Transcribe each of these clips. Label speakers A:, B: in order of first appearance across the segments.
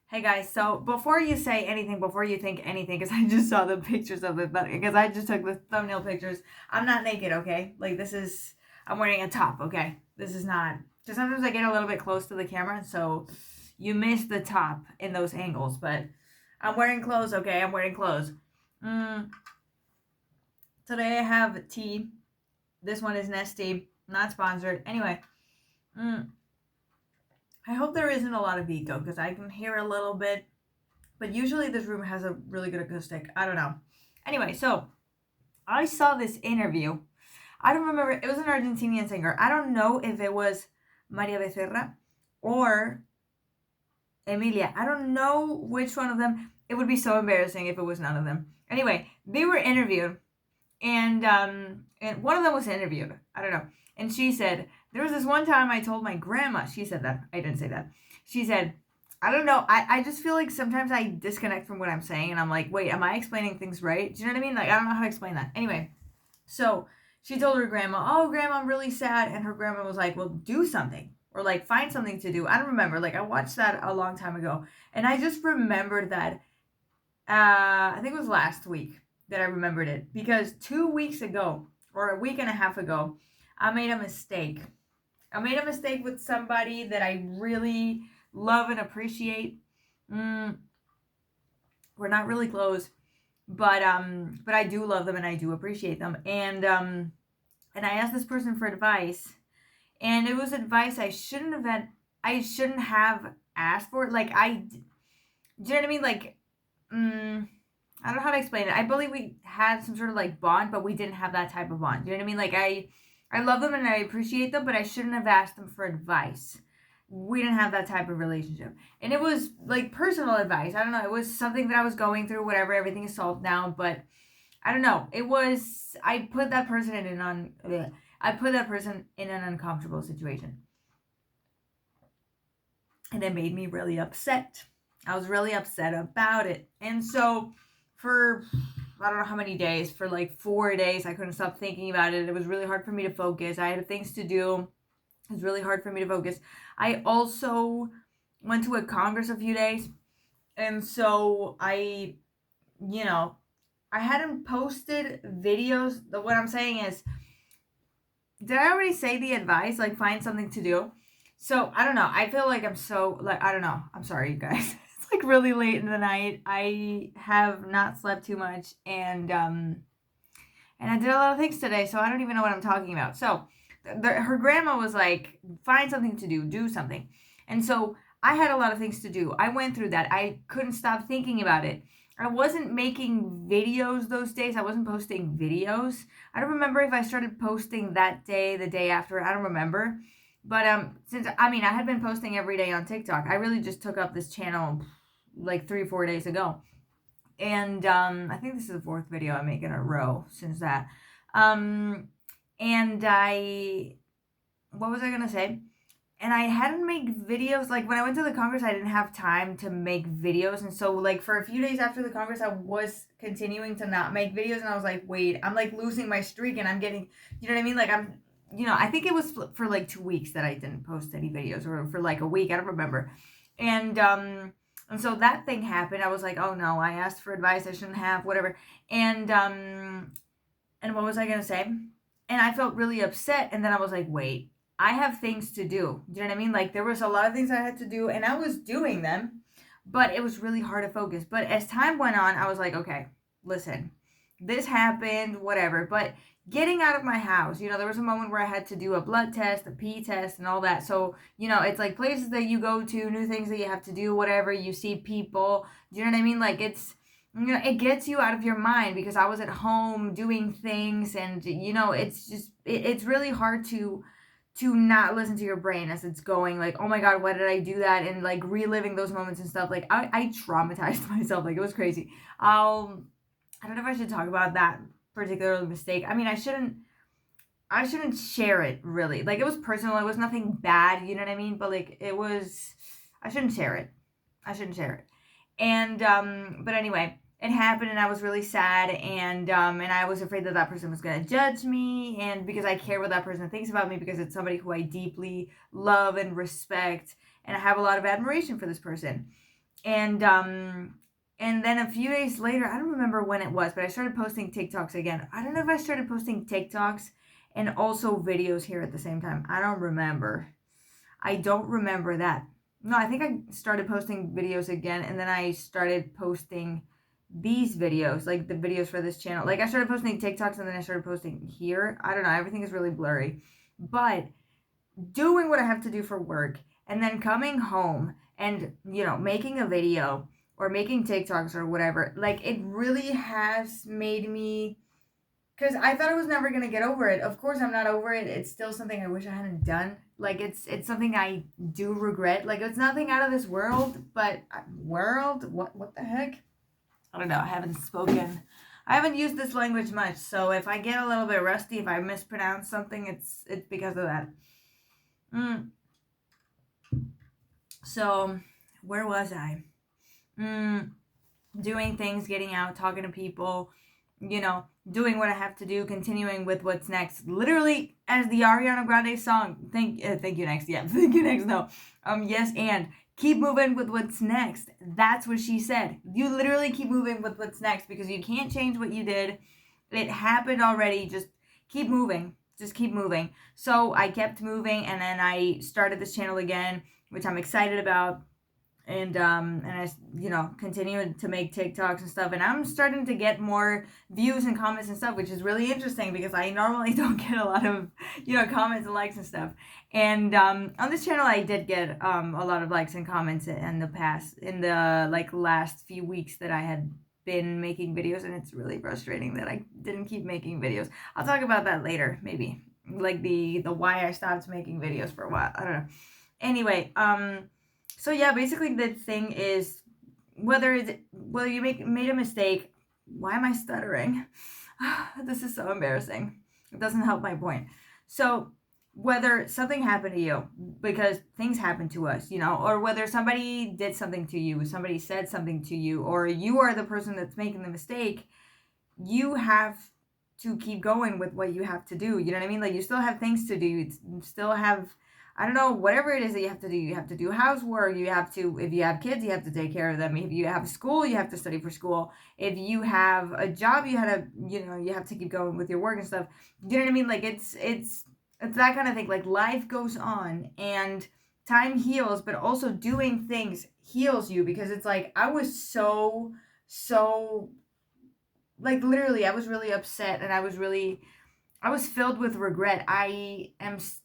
A: Hey guys, so before you say anything, before you think anything, because I just saw the pictures of it, but because I just took the thumbnail pictures, I'm not naked, okay? Like, I'm wearing a top, okay? This is not, because sometimes I get a little bit close to the camera, so you miss the top in those angles, but I'm wearing clothes, okay? I'm wearing clothes. Mm, Today I have tea. This one is Nestea, not sponsored. Anyway, mm, I hope there isn't a lot of echo, because I can hear a little bit. But usually this room has a really good acoustic. I don't know. Anyway, so I saw this interview. I don't remember. It was an Argentinian singer. I don't know if it was Maria Becerra or Emilia. I don't know which one of them. It would be so embarrassing if it was none of them. Anyway, they were interviewed, and one of them was interviewed. I don't know. And she said, there was this one time I told my grandma. She said that. I didn't say that. She said, I don't know. I just feel like sometimes I disconnect from what I'm saying and I'm like, wait, am I explaining things right? Do you know what I mean? Like, I don't know how to explain that. Anyway, so she told her grandma, oh, grandma, I'm really sad. And her grandma was like, well, do something or like find something to do. I don't remember. Like, I watched that a long time ago. And I just remembered that, I think it was last week that I remembered it because 2 weeks ago or a week and a half ago, I made a mistake. I made a mistake with somebody that I really love and appreciate. Mm, we're not really close, but I do love them and I do appreciate them. And I asked this person for advice, and it was advice I shouldn't have asked for. Do you know what I mean? Like, I don't know how to explain it. I believe we had some sort of like bond, but we didn't have that type of bond. You know what I mean? Like I love them and I appreciate them, but I shouldn't have asked them for advice. We didn't have that type of relationship. And it was like personal advice. I don't know. It was something that I was going through, whatever. Everything is solved now, but I don't know. I put that person in I put that person in an uncomfortable situation. And it made me really upset. I was really upset about it. And so for I don't know how many days, for like 4 days, I couldn't stop thinking about it. It was really hard for me to focus. I had things to do. It was really hard for me to focus. I also went to a congress a few days. And so you know, I hadn't posted videos. What I'm saying is, did I already say the advice? Like, find something to do? So, I don't know. I feel like I'm so, like, I don't know. I'm sorry, you guys. It's like really late in the night. I have not slept too much. And I did a lot of things today, so I don't even know what I'm talking about. So, her grandma was like, find something to do something. And so, I had a lot of things to do. I went through that. I couldn't stop thinking about it. I wasn't making videos those days. I wasn't posting videos. I don't remember if I started posting that day, the day after. I don't remember. But since I mean, I had been posting every day on TikTok. I really just took up this channel like 3 4 days ago. And I think this is the fourth video I make in a row since that. Um, and I, what was I gonna say? And I hadn't made videos. Like when I went to the Congress, I didn't have time to make videos, and so like for a few days after the Congress, I was continuing to not make videos, and I was like, wait, I'm like losing my streak, and I'm getting, you know what I mean? Like I think it was for like 2 weeks that I didn't post any videos, or for like a week, I don't remember, and um. And so that thing happened. I was like, "Oh no! I asked for advice. I shouldn't have. Whatever." And what was I gonna say? And I felt really upset. And then I was like, wait, I have things to do. Do you know what I mean? Like there was a lot of things I had to do, and I was doing them, but it was really hard to focus. But as time went on, I was like, okay, listen, this happened, whatever. But getting out of my house, there was a moment where I had to do a blood test, a pee test, and all that. So, it's like places that you go to, new things that you have to do, whatever. You see people. Do you know what I mean? Like it gets you out of your mind because I was at home doing things, and it's just it's really hard to not listen to your brain as it's going like, oh my god, why did I do that, and like reliving those moments and stuff. Like I traumatized myself. Like it was crazy. I don't know if I should talk about that particular mistake. I mean, I shouldn't share it really. Like it was personal. It was nothing bad, you know what I mean? But like I shouldn't share it. I shouldn't share it. And but anyway, it happened and I was really sad, and I was afraid that that person was going to judge me, and because I care what that person thinks about me, because it's somebody who I deeply love and respect, and I have a lot of admiration for this person. And then a few days later, I don't remember when it was, but I started posting TikToks again. I don't know if I started posting TikToks and also videos here at the same time. I don't remember. I don't remember that. No, I think I started posting videos again, and then I started posting these videos, like the videos for this channel. Like I started posting TikToks and then I started posting here. I don't know, everything is really blurry. But doing what I have to do for work and then coming home and, making a video or making TikToks or whatever, like it really has made me, because I thought I was never gonna get over it. Of course, I'm not over it. It's still something I wish I hadn't done. Like it's something I do regret. Like it's nothing out of this world, but world, what the heck? I don't know. I haven't used this language much, so if I get a little bit rusty, if I mispronounce something, it's because of that. Mm. So, where was I? Mm, doing things, getting out, talking to people, doing what I have to do, continuing with what's next. Literally, as the Ariana Grande song, thank you next. Yeah, thank you next. No, yes, and keep moving with what's next. That's what she said. You literally keep moving with what's next because you can't change what you did. It happened already. Just keep moving. Just keep moving. So I kept moving, and then I started this channel again, which I'm excited about, and I continue to make TikToks and stuff, and I'm starting to get more views and comments and stuff, which is really interesting because I normally don't get a lot of comments and likes and stuff. And on this channel I did get a lot of likes and comments in the last few weeks that I had been making videos, and it's really frustrating that I didn't keep making videos. I'll talk about that later, maybe, like the why I stopped making videos for a while. I don't know. Anyway, so yeah, basically the thing is, whether you made a mistake. Why am I stuttering? This is so embarrassing. It doesn't help my point. So whether something happened to you, because things happen to us, or whether somebody did something to you, somebody said something to you, or you are the person that's making the mistake, you have to keep going with what you have to do. You know what I mean? Like, you still have things to do. You still have, I don't know, whatever it is that you have to do. You have to do housework. You have to, if you have kids, you have to take care of them. If you have school, you have to study for school. If you have a job, you have to keep going with your work and stuff. You know what I mean? Like, it's that kind of thing. Like, life goes on and time heals, but also doing things heals you, because it's like, I was so like, literally, I was really upset, and I was filled with regret. I'm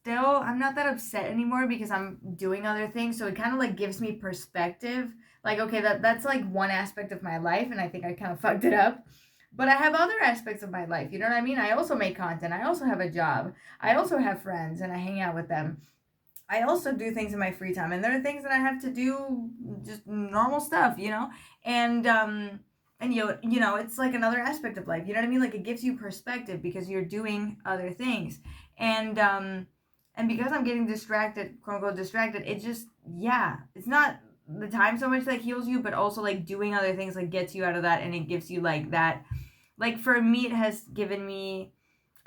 A: not that upset anymore because I'm doing other things, so it kind of like gives me perspective. Like, okay, that's like one aspect of my life, and I think I kind of fucked it up. But I have other aspects of my life, you know what I mean? I also make content. I also have a job. I also have friends, and I hang out with them. I also do things in my free time, and there are things that I have to do, just normal stuff, and it's like another aspect of life. You know what I mean? Like, it gives you perspective because you're doing other things, and because I'm getting distracted, quote unquote distracted, it just, yeah, it's not the time so much that heals you, but also like doing other things like gets you out of that, and it gives you like that. Like, for me, it has given me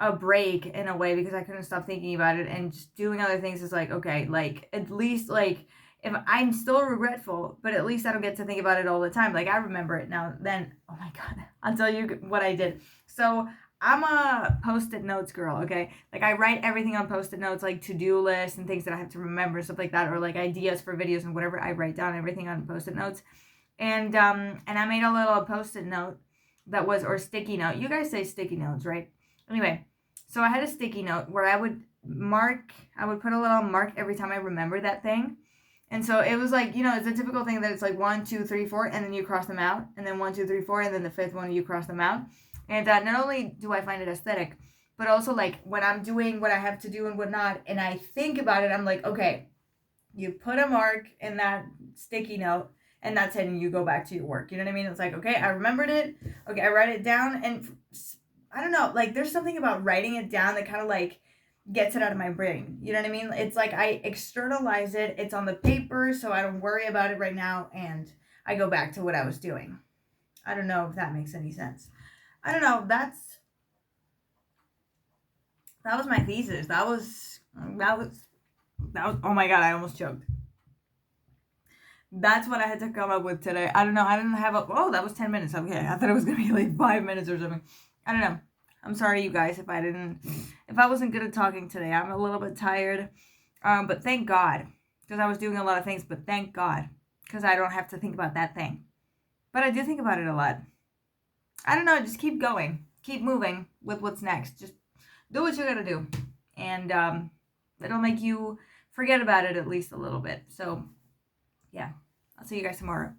A: a break in a way because I couldn't stop thinking about it, and just doing other things is like, okay, like, at least, like, if I'm still regretful, but at least I don't get to think about it all the time. Like, I remember it now. Then, oh my god, I'll tell you what I did. So I'm a post-it notes girl, okay? Like, I write everything on post-it notes, like to-do lists and things that I have to remember, stuff like that, or like ideas for videos and whatever. I write down everything on post-it notes, and I made a little post-it note or sticky note. You guys say sticky notes, right? Anyway, so I had a sticky note where I would put a little mark every time I remember that thing. And so it was like, it's a typical thing that it's like 1, 2, 3, 4, and then you cross them out, and then 1, 2, 3, 4, and then the fifth one you cross them out. And not only do I find it aesthetic, but also like when I'm doing what I have to do and whatnot, and I think about it, I'm like, okay, you put a mark in that sticky note, and that's it, and you go back to your work. You know what I mean? It's like, okay, I rememred it. Okay, I write it down, and I don't know, like, there's something about writing it down that kind of like gets it out of my brain. You know what I mean? It's like I externalize it. It's on the paper, so I don't worry about it right now, and I go back to what I was doing. I don't know if that makes any sense. I don't know. That was my thesis. That was. Oh my god! I almost choked. That's what I had to come up with today. I don't know. I didn't have a. Oh, that was 10 minutes. Okay. I thought it was going to be like 5 minutes or something. I don't know. I'm sorry, you guys, if I wasn't good at talking today. I'm a little bit tired. But thank God. Because I was doing a lot of things. But thank God. Because I don't have to think about that thing. But I do think about it a lot. I don't know. Just keep going. Keep moving with what's next. Just do what you got to do. And it'll make you forget about it at least a little bit. So, yeah. I'll see you guys tomorrow.